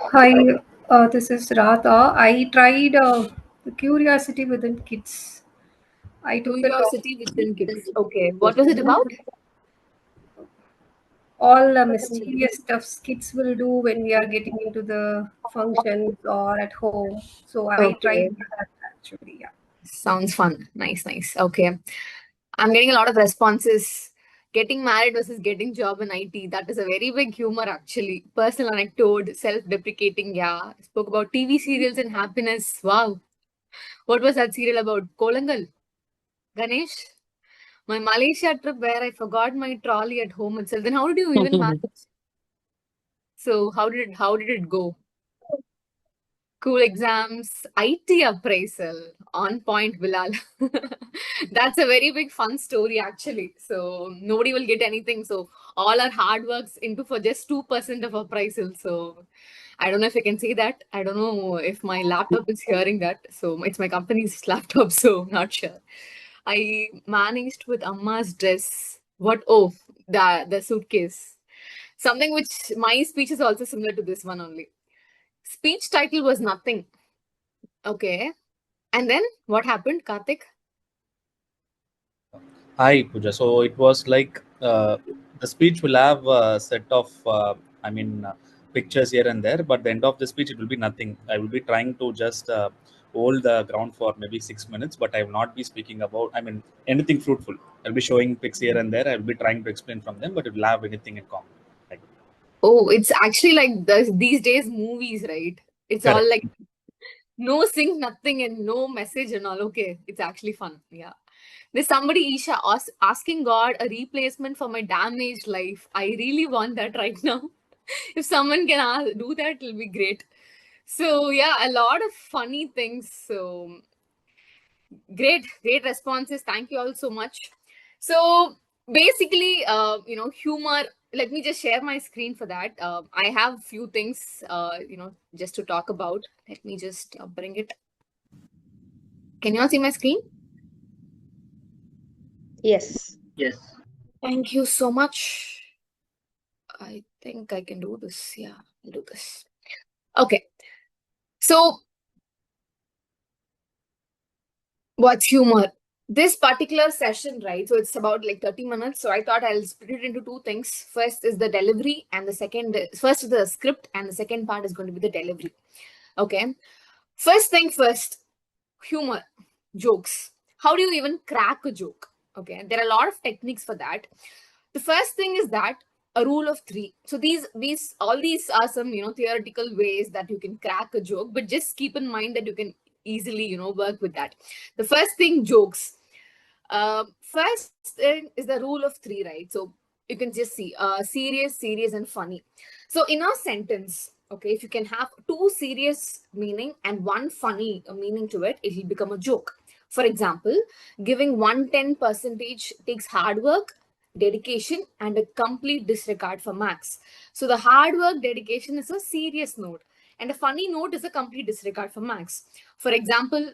Hi, this is Radha. I tried Curiosity Within Kids. I took the Curiosity within kids. Okay, what was it about? all the mysterious stuff kids will do when we are getting into the functions or at home. So I tried Okay, that actually. Yeah. sounds fun. Nice, nice. Okay, I'm getting a lot of responses. Getting married versus getting job in IT. That is a very big humor, actually. Personal anecdote, self-deprecating. Yeah, spoke about TV serials and happiness. Wow, what was that serial about? Kolangal, Ganesh. My Malaysia trip where I forgot my trolley at home itself. Then how did you even manage? So how did it go? Cool exams, IT appraisal, on point, Bilal. That's a very big fun story, actually. So nobody will get anything. So all our hard works into for just 2% of appraisal. So I don't know if I can say that. I don't know if my laptop is hearing that. So it's my company's laptop. So not sure. I managed with Amma's dress. What? Oh, the suitcase. Something which my speech is also similar to this one only. Speech title was nothing. Okay. And then what happened, Karthik? Hi, Pooja. So it was like the speech will have a set of, pictures here and there, but the end of the speech, it will be nothing. I will be trying to just hold the ground for maybe 6 minutes, but I will not be speaking about, anything fruitful. I'll be showing pics here and there. I will be trying to explain from them, but it will have anything in common. Like, Oh, it's actually like these days movies, right? It's all correct. like no sync, nothing, and no message and all. Okay, it's actually fun. Yeah. There's somebody, Isha, asking God a replacement for my damaged life. I really want that right now. If someone can do that, it'll be great. So, yeah, a lot of funny things. So, great responses. Thank you all so much. So basically, humor. Let me just share my screen for that. I have few things, just to talk about. Let me just bring it. Can you all see my screen? Yes. Thank you so much. I think I can do this. Yeah, I'll do this. Okay. So what's humor? This particular session, right? So it's about like 30 minutes. So I thought I'll split it into two things. First is the delivery, and first is the script, and the second part is going to be the delivery. Okay. First thing first, humor, jokes. How do you even crack a joke? Okay. There are a lot of techniques for that. The first thing is that a rule of three. So these all these are some theoretical ways that you can crack a joke, but just keep in mind that you can easily work with that. The first thing, jokes. First thing is the rule of three, right? So you can just see serious and funny. So in a sentence, okay, if you can have two serious meaning and one funny meaning to it, it will become a joke. For example, giving 110% takes hard work, dedication, and a complete disregard for marks. So the hard work, dedication is a serious note, and a funny note is a complete disregard for marks. For example,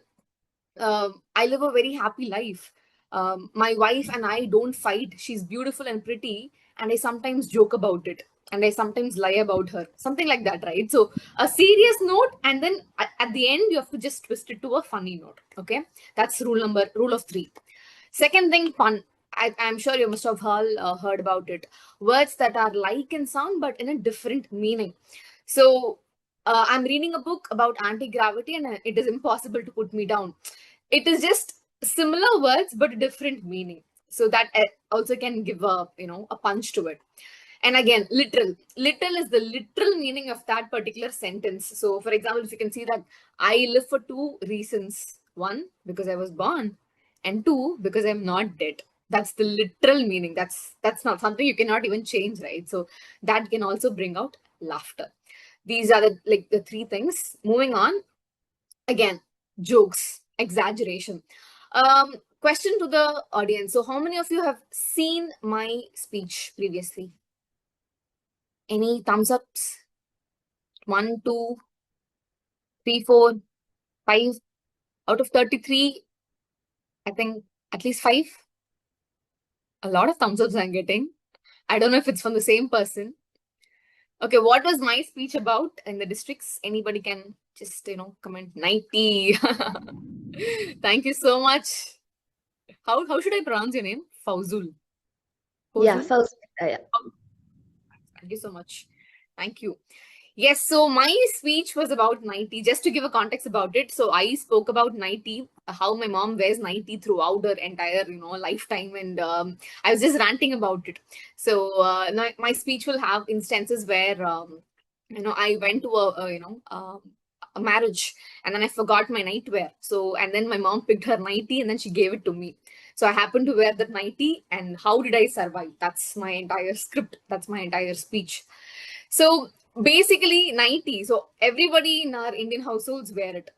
I live a very happy life. My wife and I don't fight. She's beautiful and pretty, and I sometimes joke about it. And I sometimes lie about her. Something like that, right? So, a serious note, and then at the end, you have to just twist it to a funny note. Okay. That's rule of three. Second thing, fun. I'm sure you must have all heard about it. Words that are like in sound, but in a different meaning. So, I'm reading a book about anti gravity, and it is impossible to put me down. It is just similar words but different meaning, so that also can give a punch to it. And again, literal is the literal meaning of that particular sentence. So for example, if you can see that I live for two reasons: one, because I was born, and two, because I'm not dead. That's the literal meaning. That's not something you cannot even change, right? So that can also bring out laughter. These are the three things. Moving on, again, jokes, exaggeration. Question to the audience. So how many of you have seen my speech previously? Any thumbs ups? 1, 2, 3, 4, 5 out of 33? I think at least 5. A lot of thumbs ups I'm getting. I don't know if it's from the same person. Okay, what was my speech about in the districts? Anybody can just, comment 90. Thank you so much. How should I pronounce your name? Fauzul. Yeah, Fauzul? yeah. Thank you so much. Thank you. Yes, so my speech was about 90. Just to give a context about it, so I spoke about 90, how my mom wears 90 throughout her entire, lifetime, and I was just ranting about it. So my speech will have instances where, I went to a marriage, and then I forgot my nightwear. So, and then my mom picked her 90 and then she gave it to me. So I happened to wear that 90, and how did I survive? That's my entire script. That's my entire speech. So basically 90. So everybody in our Indian households wear it.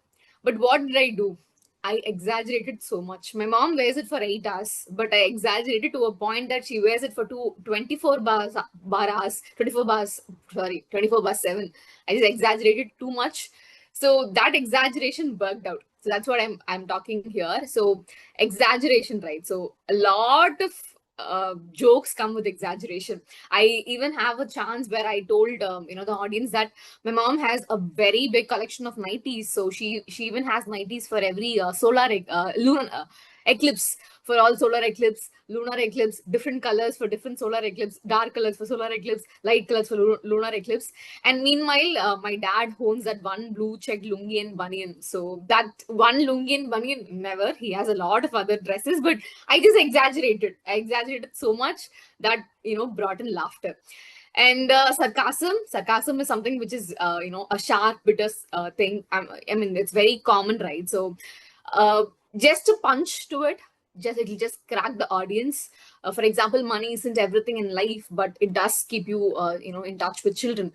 But what did I do? I exaggerated so much. My mom wears it for 8 hours, but I exaggerated to a point that she wears it for 24 hours, 24 bars, 24 bar 7. I just exaggerated too much. So that exaggeration worked out. So that's what I'm talking here. So exaggeration, right? So a lot of jokes come with exaggeration. I even have a chance where I told the audience that my mom has a very big collection of 90s. So she even has 90s for every lunar eclipse, for all solar eclipse, lunar eclipse, different colors for different solar eclipse, dark colors for solar eclipse, light colors for lunar eclipse. And meanwhile, my dad owns that one blue checked lungi and banyan. So that one lungi and banyan, never. He has a lot of other dresses, but I just exaggerated. I exaggerated so much that brought in laughter. And sarcasm is something which is a sharp, bitter thing. I mean, it's very common, right? So just to punch to it, it'll just crack the audience. For example, money isn't everything in life, but it does keep you in touch with children.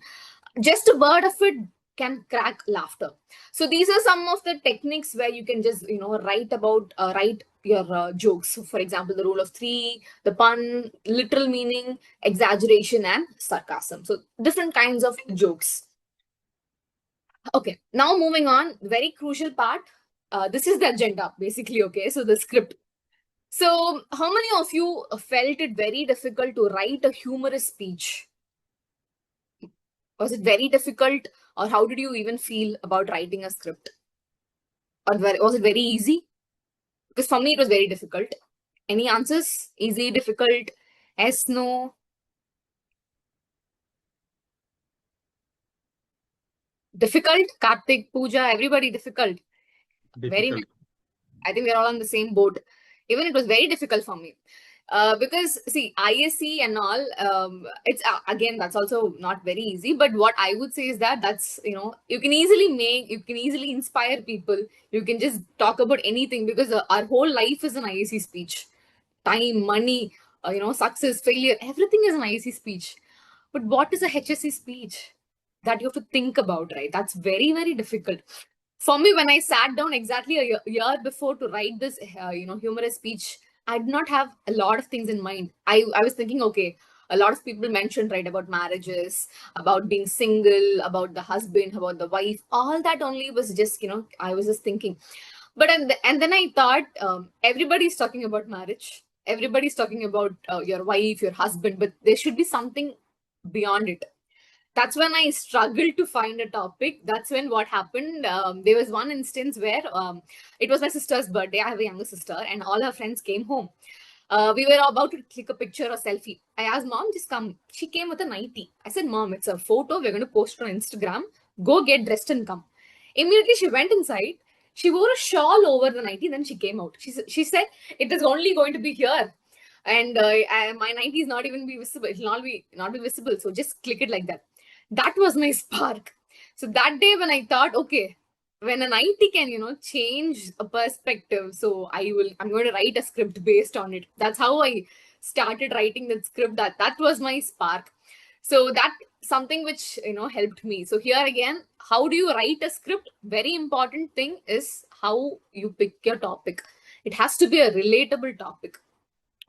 Just a word of it can crack laughter. So these are some of the techniques where you can just write your jokes. So for example, the rule of three, the pun, literal meaning, exaggeration, and sarcasm. So different kinds of jokes. Okay, now moving on, very crucial part. This is the agenda, basically. Okay, so the script. So how many of you felt it very difficult to write a humorous speech? Was it very difficult, or how did you even feel about writing a script? Or was it very easy? Because for me, it was very difficult. Any answers? Easy, difficult? Yes, no? Difficult? Karthik, Pooja, everybody difficult. Difficult. I think we're all on the same boat. Even it was very difficult for me. Because see, ISC and all, it's again, that's also not very easy. But what I would say is that's you can easily inspire people. You can just talk about anything, because our whole life is an ISC speech. Time, money, success, failure, everything is an ISC speech. But what is a HSC speech? That you have to think about, right? That's very, very difficult. For me, when I sat down exactly a year before to write this, humorous speech, I did not have a lot of things in mind. I was thinking, okay, a lot of people mentioned, right, about marriages, about being single, about the husband, about the wife. All that only was just, I was just thinking. But and then I thought, everybody's talking about marriage. Everybody's talking about your wife, your husband, but there should be something beyond it. That's when I struggled to find a topic. That's when what happened. There was one instance where it was my sister's birthday. I have a younger sister, and all her friends came home. We were about to click a picture or selfie. I asked mom, just come. She came with a 90. I said, mom, it's a photo. We're going to post it on Instagram. Go get dressed and come. Immediately she went inside. She wore a shawl over the 90. Then she came out. She said, it is only going to be here. And my 90 is not even be visible. It will not be visible. So just click it like that. That was my spark. So that day when I thought, okay, when a 90 can, change a perspective, so I'm going to write a script based on it. That's how I started writing that script. That was my spark. So that something which, helped me. So here again, how do you write a script? Very important thing is how you pick your topic. It has to be a relatable topic.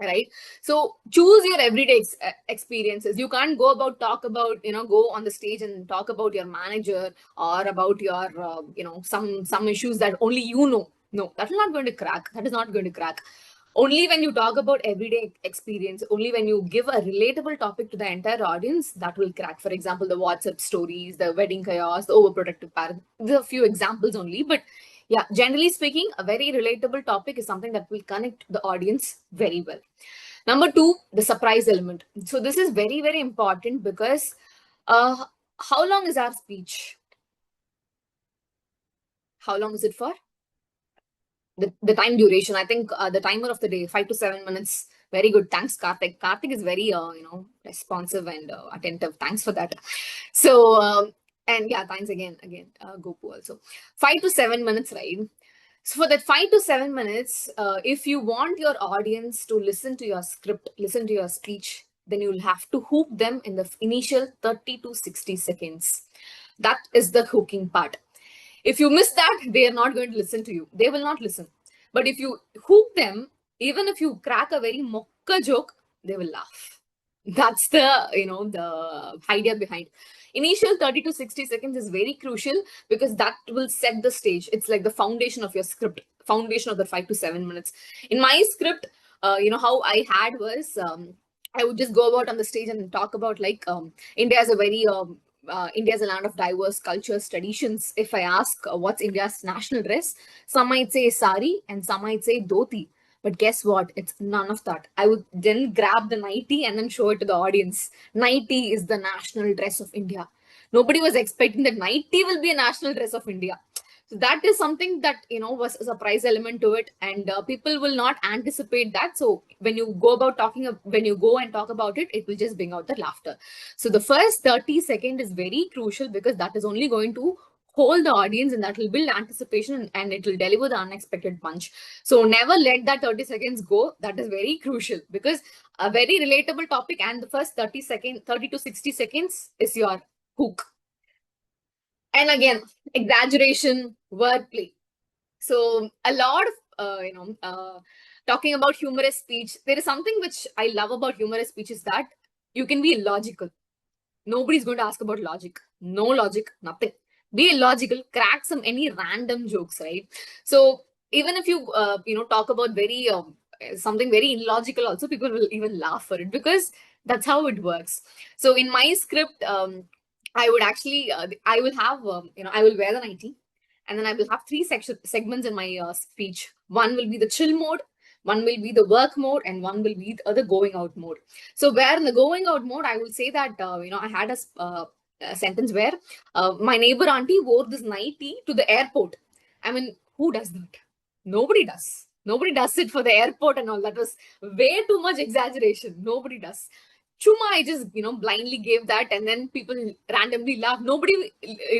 Right, so choose your everyday experiences. You can't go on the stage and talk about your manager or about your some issues that only no, that is not going to crack. Only when you talk about everyday experience, only when you give a relatable topic to the entire audience, that will crack. For example, the WhatsApp stories, the wedding chaos, the overprotective parent. There are a few examples only, but yeah, generally speaking, a very relatable topic is something that will connect the audience very well. Number two, the surprise element. So this is very, very important because how long is our speech? How long is it for? The time duration, I think the timer of the day, 5 to 7 minutes. Very good. Thanks, Karthik. Karthik is very, responsive and attentive. Thanks for that. So, and yeah, thanks again, Gopu also. 5 to 7 minutes, right? So for that 5 to 7 minutes, if you want your audience to listen to your script, listen to your speech, then you'll have to hook them in the initial 30 to 60 seconds. That is the hooking part. If you miss that, they are not going to listen to you. They will not listen. But if you hook them, even if you crack a very mokka joke, they will laugh. That's the idea behind. Initial 30 to 60 seconds is very crucial because that will set the stage. It's like the foundation of your script, foundation of the 5 to 7 minutes. In my script, how I had was I would just go about on the stage and talk about India is a very India is a land of diverse cultures, traditions. If I ask what's India's national dress, some might say sari and some might say dhoti. But guess what? It's none of that. I would then grab the nightie and then show it to the audience. Nightie is the national dress of India. Nobody was expecting that nightie will be a national dress of India. So that is something that was a surprise element to it, and people will not anticipate that. So when you go and talk about it, it will just bring out the laughter. So the first 30 seconds is very crucial because that is only going to hold the audience and that will build anticipation and it will deliver the unexpected punch. So never let that 30 seconds go. That is very crucial because a very relatable topic and the first 30 to 60 seconds is your hook. And again, exaggeration, wordplay. So a lot of, talking about humorous speech, there is something which I love about humorous speech is that you can be illogical. Nobody's going to ask about logic. No logic, nothing. Be illogical, crack any random jokes, right? So even if you, talk about very, something very illogical also, people will even laugh for it because that's how it works. So in my script, I would actually, I will have, I will wear the nightie and then I will have three segments in my speech. One will be the chill mode, one will be the work mode, and one will be the going out mode. So where in the going out mode, I will say that, I had a sentence where my neighbor auntie wore this nightie to the airport. I mean, who does that? Nobody does. Nobody does it for the airport and all. That was way too much exaggeration. Nobody does. Chuma, I just, blindly gave that and then people randomly laughed. Nobody,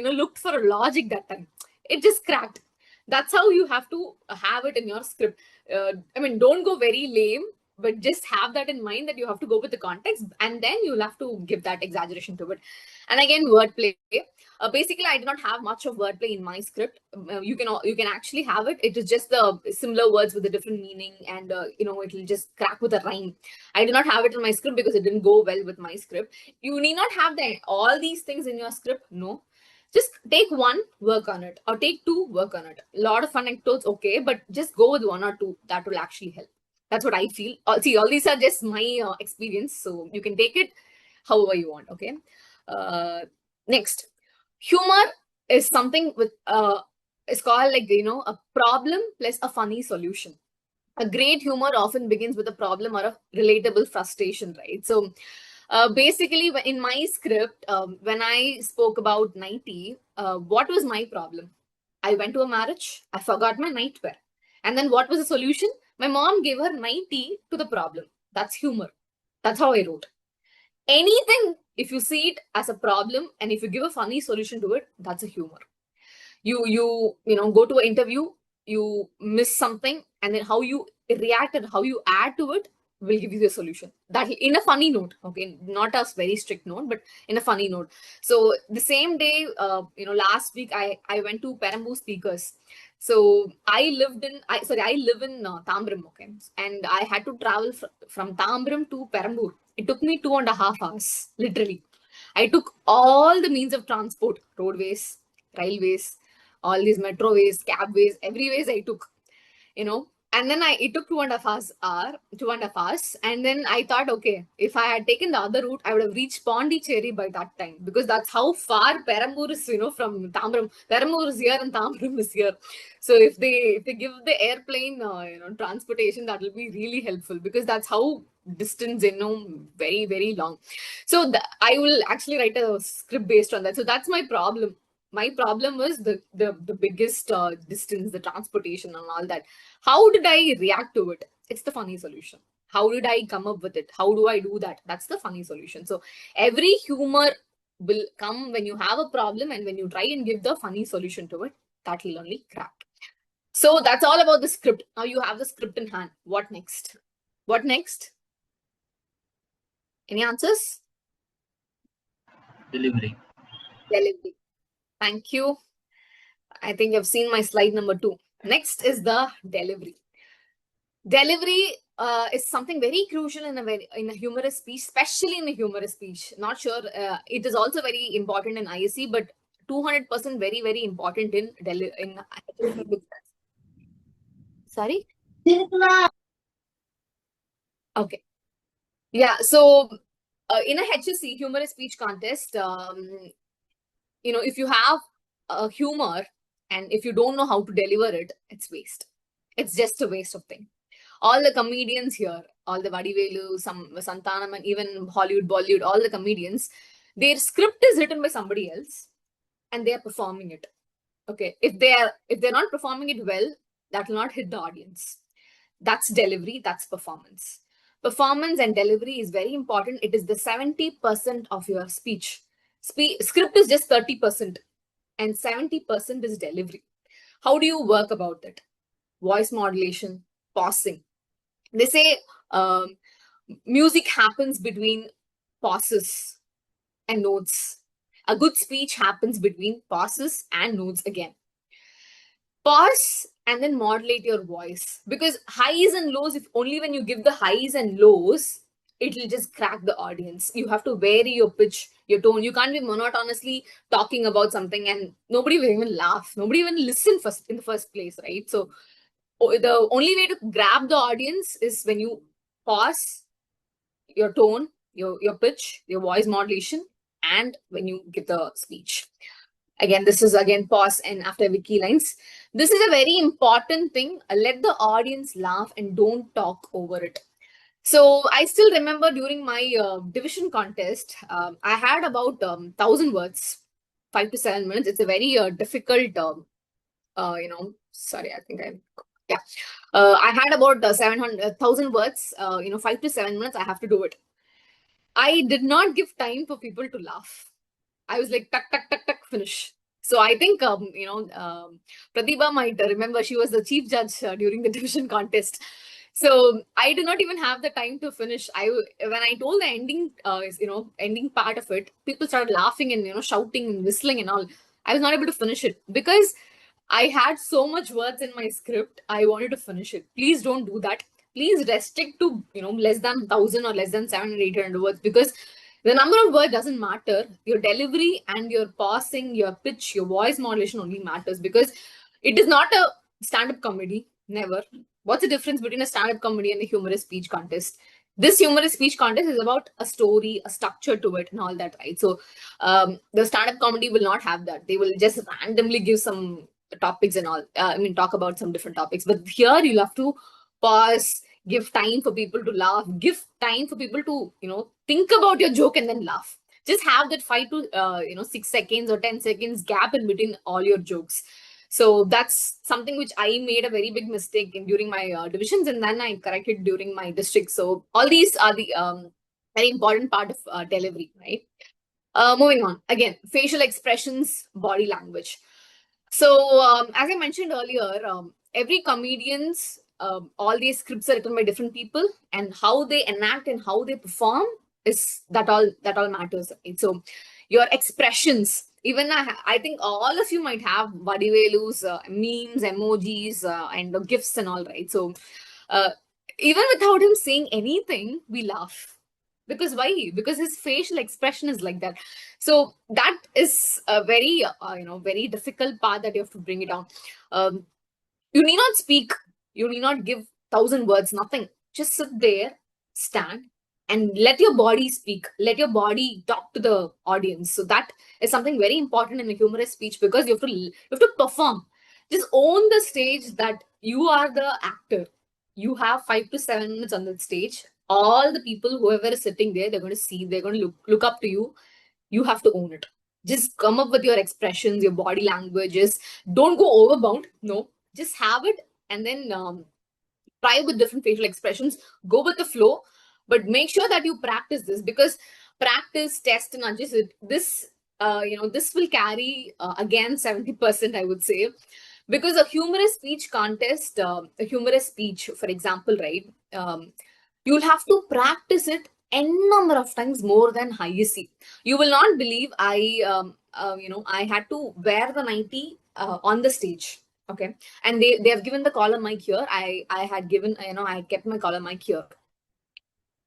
looked for a logic that time. It just cracked. That's how you have to have it in your script. Don't go very lame, but just have that in mind that you have to go with the context and then you'll have to give that exaggeration to it. And again, wordplay. Basically, I did not have much of wordplay in my script. You can actually have it. It is just the similar words with a different meaning, and it'll just crack with a rhyme. I did not have it in my script because it didn't go well with my script. You need not have all these things in your script. No, just take one, work on it, or take two, work on it. A lot of anecdotes, okay, but just go with one or two. That will actually help. That's what I feel. See, all these are just my experience, so you can take it however you want. Okay. Next, humor is something with it's called a problem plus a funny solution. A great humor often begins with a problem or a relatable frustration, right? So basically in my script, when I spoke about nightie, what was my problem? I went to a marriage, I forgot my nightwear, and then what was the solution? My mom gave her nightie to the problem. That's humor. That's how I wrote. Anything, if you see it as a problem and if you give a funny solution to it, that's a humor. You go to an interview, you miss something, and then how you react and how you add to it will give you the solution. That in a funny note, okay, not a very strict note, but in a funny note. So the same day, last week I went to Perambur Speakers. So I live in Tambram, okay, and I had to travel from Tambram to Perambur. It took me 2.5 hours, literally. I took all the means of transport, roadways, railways, all these metroways, cabways, every ways I took, And then it took 2.5 hours. And then I thought, okay, if I had taken the other route, I would have reached Pondicherry by that time, because that's how far Perambur is, from Tambaram. Perambur is here and Tambaram is here. So if they give the airplane, transportation, that will be really helpful, because that's how distance, very, very long. So I will actually write a script based on that. So that's my problem. My problem was the biggest distance, the transportation and all that. How did I react to it? It's the funny solution. How did I come up with it? How do I do that? That's the funny solution. So every humor will come when you have a problem, and when you try and give the funny solution to it, that will only crack. So that's all about the script. Now you have the script in hand. What next? What next? Any answers? Delivery. Delivery. Thank you. I think you've seen my slide number 2. Next is the delivery. Delivery is something very crucial in a humorous speech, especially in a humorous speech. Not sure. It is also very important in ISC, but 200% very, very important in Sorry? Okay. Yeah. So in a HSC, humorous speech contest, if you have a humor and if you don't know how to deliver it, it's waste. It's just a waste of thing. All the comedians here, all the Vadivelu, Santanam, and even Hollywood, Bollywood, all the comedians, their script is written by somebody else and they are performing it. Okay. If they're not performing it well, that will not hit the audience. That's delivery, that's performance. Performance and delivery is very important. It is the 70% of your speech. Script is just 30% and 70% is delivery. How do you work about it? Voice modulation, pausing. They say music happens between pauses and notes. A good speech happens between pauses and notes again. Pause and then modulate your voice, because highs and lows, if only when you give the highs and lows, it will just crack the audience. You have to vary your pitch, your tone. You can't be monotonously talking about something and nobody will even laugh. Nobody even listen in the first place, right? So the only way to grab the audience is when you pause your tone, your pitch, your voice modulation, and when you give the speech. Again, this is pause and after every key lines. This is a very important thing. Let the audience laugh and don't talk over it. So I still remember during my division contest, I had about 1,000 words, 5 to 7 minutes. It's a very difficult, sorry, I think I had about 700,000 words, 5 to 7 minutes. I have to do it. I did not give time for people to laugh. I was like, tuck, tuck, tuck, tuck, finish. So I think, Pratibha might remember, she was the chief judge during the division contest. So I did not even have the time to finish. When I told the ending part of it, people started laughing and, shouting and whistling and all. I was not able to finish it because I had so much words in my script. I wanted to finish it. Please don't do that. Please restrict to, less than 1,000 or less than 700, 800 words, because the number of words doesn't matter. Your delivery and your pausing, your pitch, your voice modulation only matters, because it is not a stand-up comedy. Never. What's the difference between a stand-up comedy and a humorous speech contest? This humorous speech contest is about a story, a structure to it and all that, right? So the stand-up comedy will not have that. They will just randomly give some topics and all. Talk about some different topics. But here you'll have to pause, give time for people to laugh, give time for people to, think about your joke and then laugh. Just have that 5 to 6 seconds or 10 seconds gap in between all your jokes. So that's something which I made a very big mistake during my divisions, and then I corrected during my district. So all these are the very important part of delivery, right? Moving on. Again, facial expressions, body language. So as I mentioned earlier, every comedian's all these scripts are written by different people, and how they enact and how they perform is that all matters, right? So your expressions, even I think all of you might have Vadivelu's memes, emojis, and gifs and all, right? So even without him saying anything, we laugh. Because why? Because his facial expression is like that. So that is a very, very difficult part that you have to bring it down. You need not speak. You need not give 1,000 words, nothing. Just sit there, stand, and let your body speak. Let your body talk to the audience. So that is something very important in a humorous speech, because you have to perform. Just own the stage that you are the actor. You have 5 to 7 minutes on the stage. All the people, whoever is sitting there, they're going to see, they're going to look up to you. You have to own it. Just come up with your expressions, your body languages. Don't go overbound. No, just have it, and then try with different facial expressions. Go with the flow, but make sure that you practice this, because practice, test, and adjust it. This, this will carry again 70%, I would say, because a humorous speech contest, a humorous speech, for example, right? You'll have to practice it n number of times more than ISC. You will not believe I had to wear the 90 on the stage. Okay, and they have given the collar mic here. I had given, I kept my collar mic here.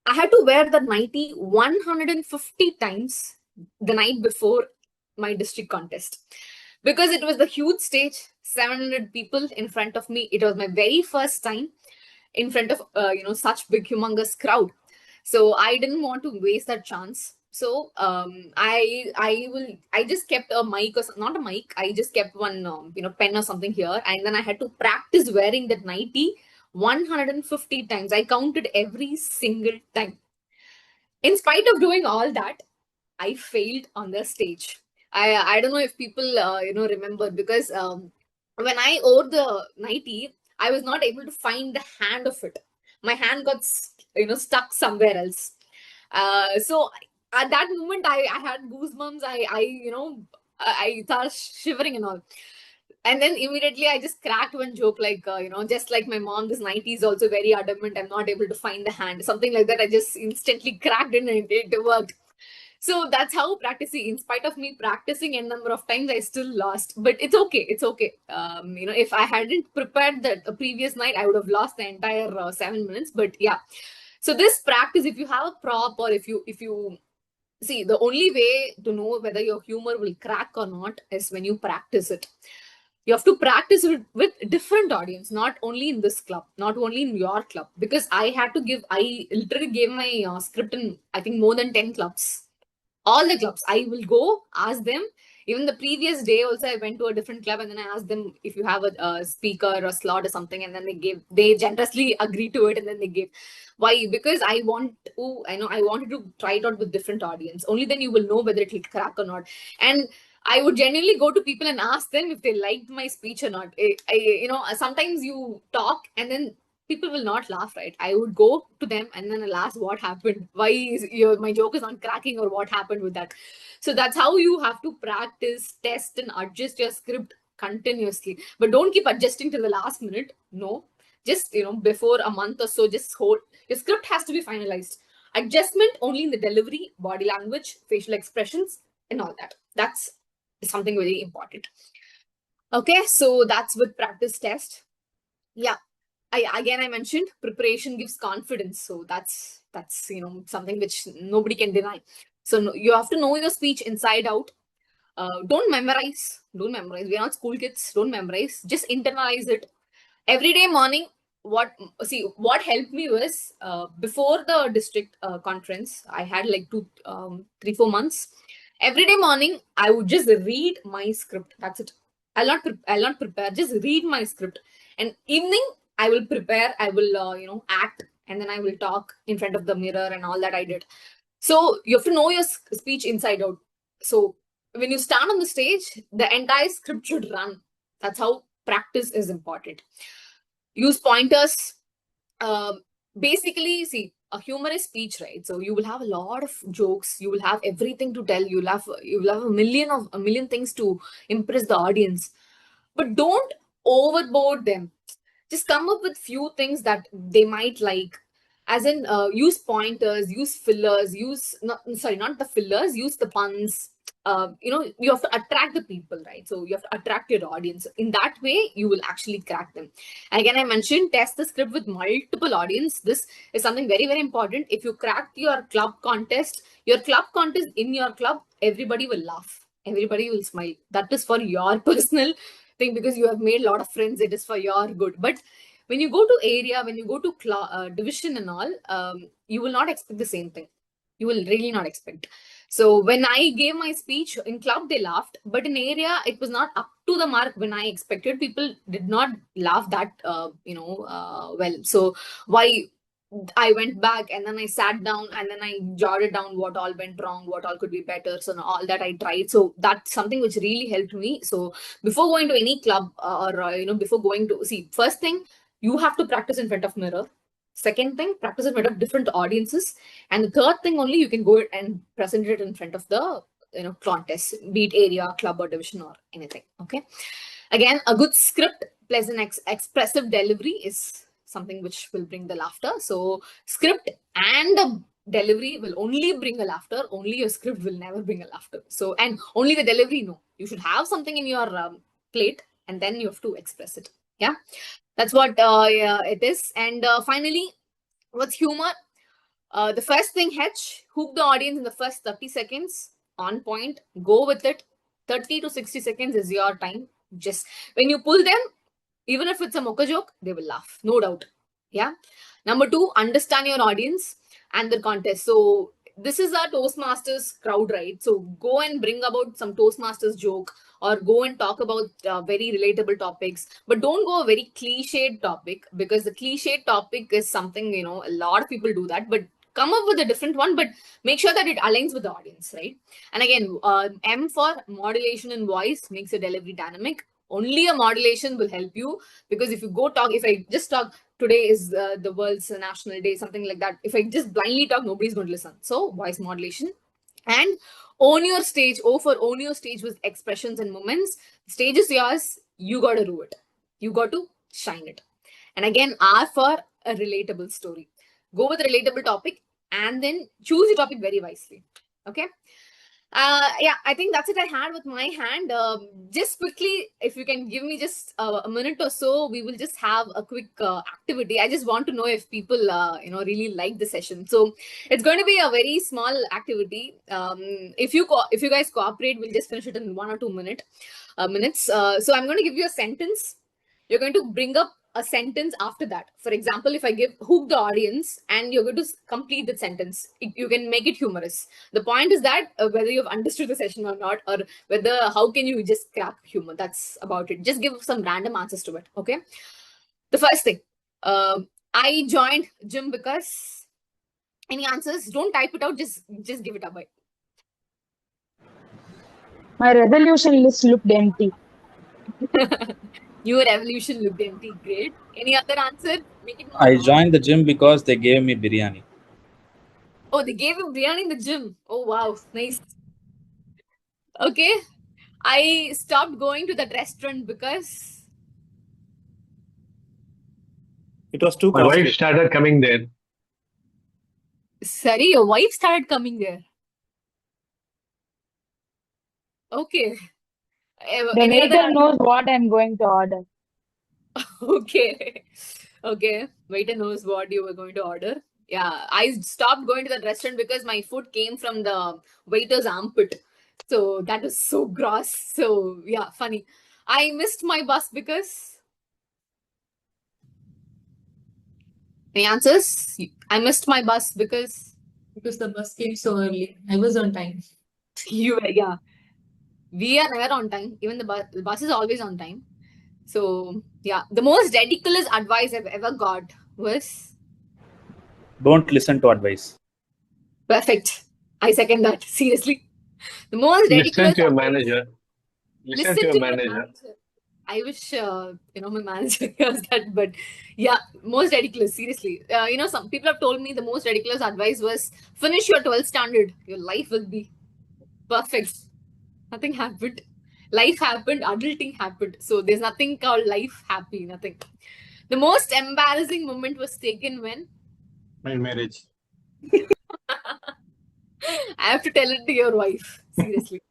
I had to wear the 90 150 times the night before my district contest, because it was the huge stage, 700 people in front of me. It was my very first time in front of such big humongous crowd, so I didn't want to waste that chance. So I just kept a mic, or not a mic, I just kept one pen or something here, and then I had to practice wearing that 90 150 times. I counted every single time. In spite of doing all that, I failed on the stage. I don't know if people remember, because when I wore the 90, I was not able to find the hand of it. My hand got stuck somewhere else. So at that moment, I had goosebumps. I started shivering and all. And then immediately I just cracked one joke, like, just like my mom, this 90 is also very adamant. I'm not able to find the hand, something like that. I just instantly cracked it, and it worked. So that's how practicing, in spite of me practicing a number of times, I still lost. But it's okay. It's okay. If I hadn't prepared the previous night, I would have lost the entire 7 minutes. But yeah. So this practice, if you have a prop, or if you see, the only way to know whether your humor will crack or not is when you practice it. You have to practice it with different audience, not only in this club, not only in your club, because I literally gave my script in, I think, more than 10 clubs. All the clubs, I will go ask them. Even the previous day also, I went to a different club, and then I asked them if you have a speaker or a slot or something, and then they generously agreed to it, and then they gave. Why? Because I wanted to try it out with different audience. Only then you will know whether it will crack or not. And I would genuinely go to people and ask them if they liked my speech or not. Sometimes you talk and then people will not laugh, right? I would go to them and then I'll ask what happened. Why is my joke is not cracking, or what happened with that? So that's how you have to practice, test, and adjust your script continuously. But don't keep adjusting till the last minute. No, just before a month or so, just hold. Your script has to be finalized. Adjustment only in the delivery, body language, facial expressions, and all that. That's something very important. Okay, so that's with practice test. Yeah, I mentioned preparation gives confidence. So that's something which nobody can deny. So you have to know your speech inside out. Don't memorize. We're not school kids. Don't memorize. Just internalize it. Every day morning, what helped me was, before the district conference, I had like 3-4 months. Every day morning, I would just read my script. That's it. I'll not prepare. Just read my script. And evening, I will prepare. I will act, and then I will talk in front of the mirror and all that I did. So you have to know your speech inside out. So when you stand on the stage, the entire script should run. That's how practice is important. Use pointers. Basically, see, a humorous speech, right? So you will have a lot of jokes. You will have everything to tell. You will have a million things to impress the audience. But don't overboard them. Just come up with few things that they might like. As in, use pointers, use fillers, not the fillers, use the puns. You have to attract the people, right? So you have to attract your audience. In that way, you will actually crack them. Again, I mentioned test the script with multiple audience. This is something very, very important. If you crack your club contest in your club, everybody will laugh. Everybody will smile. That is for your personal thing, because you have made a lot of friends. It is for your good. But when you go to area, when you go to division and all, you will not expect the same thing. You will really not expect. So when I gave my speech in club, they laughed, but in area, it was not up to the mark when I expected. People did not laugh that, well. So why? I went back and then I sat down and then I jotted down what all went wrong, what all could be better. So all that I tried. So that's something which really helped me. So before going to any club before going to see, first thing, you have to practice in front of mirror. Second thing, practice in front of different audiences. And the third thing, only you can go and present it in front of the contest, be it area, club or division or anything. Okay. Again, a good script plus an expressive delivery is something which will bring the laughter. So script and the delivery will only bring a laughter. Only your script will never bring a laughter. So, and only the delivery, no. You should have something in your plate and then you have to express it. Yeah, that's what it is. And finally, what's humor? The first thing, hook the audience in the first 30 seconds, on point, go with it. 30 to 60 seconds is your time. Just when you pull them, even if it's a mocha joke, they will laugh, no doubt. Yeah. Number 2, understand your audience and the contest. So this is our Toastmasters crowd, right? So go and bring about some Toastmasters joke or go and talk about very relatable topics, but don't go a very cliched topic, because the cliched topic is something, a lot of people do that, but come up with a different one, but make sure that it aligns with the audience, right? And again, M for modulation in voice makes your delivery dynamic. Only a modulation will help you, because if you go talk, if I just talk, today is the world's national day, something like that. If I just blindly talk, nobody's going to listen. So voice modulation. And own your stage. O for own your stage with expressions and moments. The stage is yours. You got to do it. You got to shine it. And again, R for a relatable story. Go with a relatable topic and then choose your topic very wisely. Okay. Yeah, I think that's it I had with my hand. Just quickly, if you can give me just a minute or so, we will just have a quick activity. I just want to know if people, really like the session. So it's going to be a very small activity. If you guys cooperate, we'll just finish it in 1 or 2 minutes. So I'm going to give you a sentence. You're going to bring up a sentence after that. For example, if I hook the audience and you're going to complete the sentence, you can make it humorous. The point is that whether you've understood the session or not, or how can you just crack humor, that's about it. Just give some random answers to it. Okay. The first thing, I joined gym because, any answers? Don't type it out, just give it away. My resolution list looked empty. Your evolution looked empty. Great. Any other answer? Make it I joined the gym because they gave me biryani. Oh, they gave him biryani in the gym. Oh, wow. Nice. Okay. I stopped going to that restaurant because it was too My costly. wife started coming there. Sorry, your wife started coming there. Okay. The Any other waiter knows what I'm going to order. Okay. Okay. Waiter knows what you were going to order. Yeah. I stopped going to that restaurant because my food came from the waiter's armpit. So that was so gross. So yeah, funny. I missed my bus because. Any answers? I missed my bus because the bus came so early. I was on time. you were, yeah. We are never on time. Even the bus is always on time. So yeah, the most ridiculous advice I've ever got was, Don't listen to advice. perfect. I second that. Seriously. The most ridiculous Listen to your advice- manager. Listen to your manager. I wish my manager hears that, but yeah, most ridiculous. Seriously, some people have told me the most ridiculous advice was finish your 12th standard. Your life will be perfect. Nothing happened. Life happened. Adulting happened. So there's nothing called life happy. Nothing. The most embarrassing moment was taken when My marriage. I have to tell it to your wife. Seriously.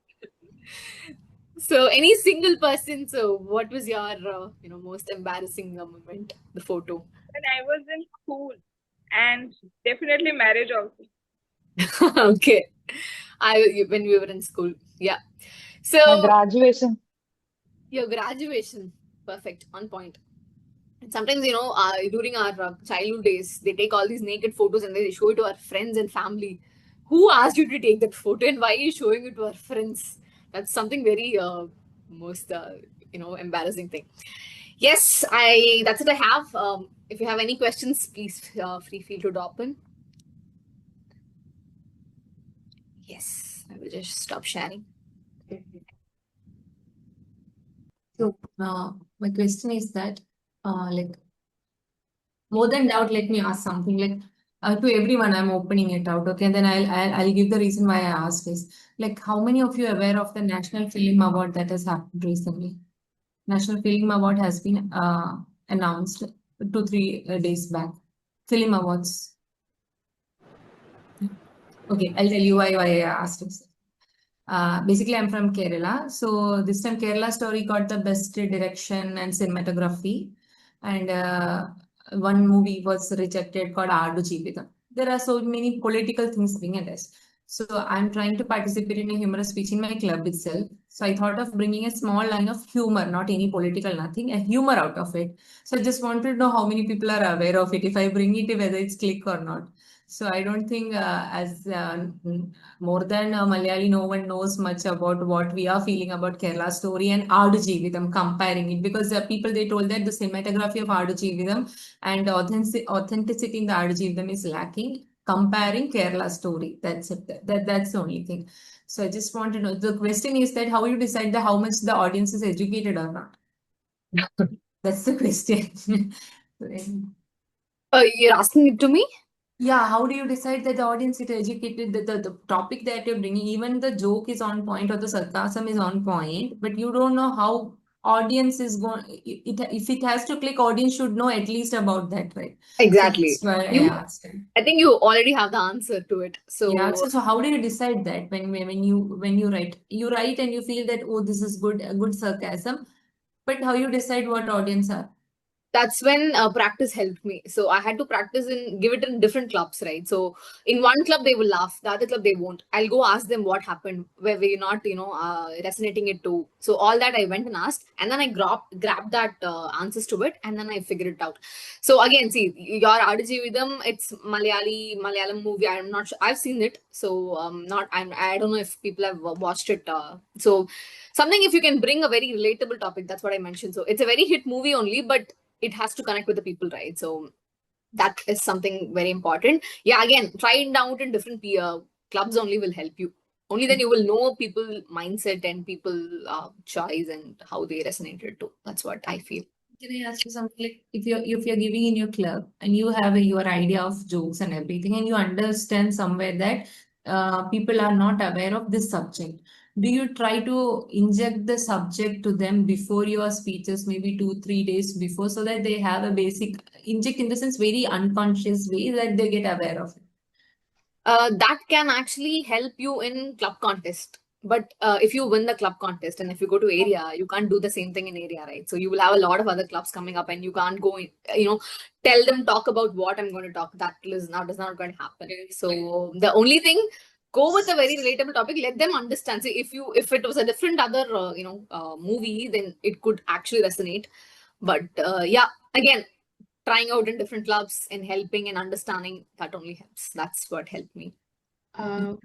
So, any single person. So, what was your most embarrassing moment? The photo. When I was in school, and definitely marriage also. Okay. When we were in school. Yeah. My So, graduation. your graduation. Perfect. On point. And sometimes, during our childhood days, they take all these naked photos and they show it to our friends and family. Who asked you to take that photo and why are you showing it to our friends? That's something very most embarrassing thing. Yes, that's what I have. If you have any questions, please feel to drop in. Yes, I will just stop sharing. So, my question is that, like, more than doubt, let me ask something. Like, to everyone, I'm opening it out. Okay, and then I'll give the reason why I asked this. Like, how many of you are aware of the National Film Award that has happened recently? National Film Award has been announced 2-3 days back. Film Awards. Okay, I'll tell you why I asked this. Basically, I'm from Kerala. So this time Kerala Story got the best direction and cinematography. And one movie was rejected called Aadu Jeevitham. There are so many political things being addressed. So I'm trying to participate in a humorous speech in my club itself. So I thought of bringing a small line of humor, not any political, nothing, a humor out of it. So I just wanted to know how many people are aware of it, if I bring it, whether it's click or not. So I don't think more than Malayali, no one knows much about what we are feeling about Kerala Story and Aadu Jeevitham, comparing it, because people, they told that the cinematography of Aadu Jeevitham and authenticity in the Aadu Jeevitham is lacking. Comparing Kerala Story, that's it. That's the only thing. So I just want to know. The question is that how you decide that how much the audience is educated or not. That's the question. You're asking it to me? Yeah, how do you decide that the audience is educated, the topic that you're bringing, even the joke is on point or the sarcasm is on point, but you don't know how audience is going, if it has to click, audience should know at least about that, right? Exactly. So that's why You- I asked. I think you already have the answer to it. So Yeah, so how do you decide that when you write? You write and you feel that, oh, this is good, a good sarcasm, but how you decide what audience are? that's when practice helped me. So I had to practice and give it in different clubs, right? So in one club they will laugh, the other club they won't. I'll go ask them what happened, where we're not, resonating it to. So all that I went and asked, and then I grabbed that answers to it, and then I figured it out. So again, see, your Aadu Jeevitham, it's Malayalam movie. I'm not sure. I've seen it, so I don't know if people have watched it. So something, if you can bring a very relatable topic, that's what I mentioned. So it's a very hit movie only, but it has to connect with the people, right? So that is something very important. Yeah, again, try it out in different clubs only will help you. Only then you will know people mindset and people choice and how they resonated too. That's what I feel. Can I ask you something? Like, if you're giving in your club and you have your idea of jokes and everything, and you understand somewhere that people are not aware of this subject, do you try to inject the subject to them before your speeches, maybe 2-3 days before, so that they have a basic inject, in the sense very unconscious way, that they get aware of it? That can actually help you in club contest. But if you win the club contest and if you go to area, you can't do the same thing in area, right? So you will have a lot of other clubs coming up and you can't go, tell them talk about what I'm going to talk. That is not going to happen. So the only thing, go with a very relatable topic. Let them understand. See, if it was a different other movie, then it could actually resonate. But yeah, again, trying out in different clubs and helping and understanding, that only helps. That's what helped me.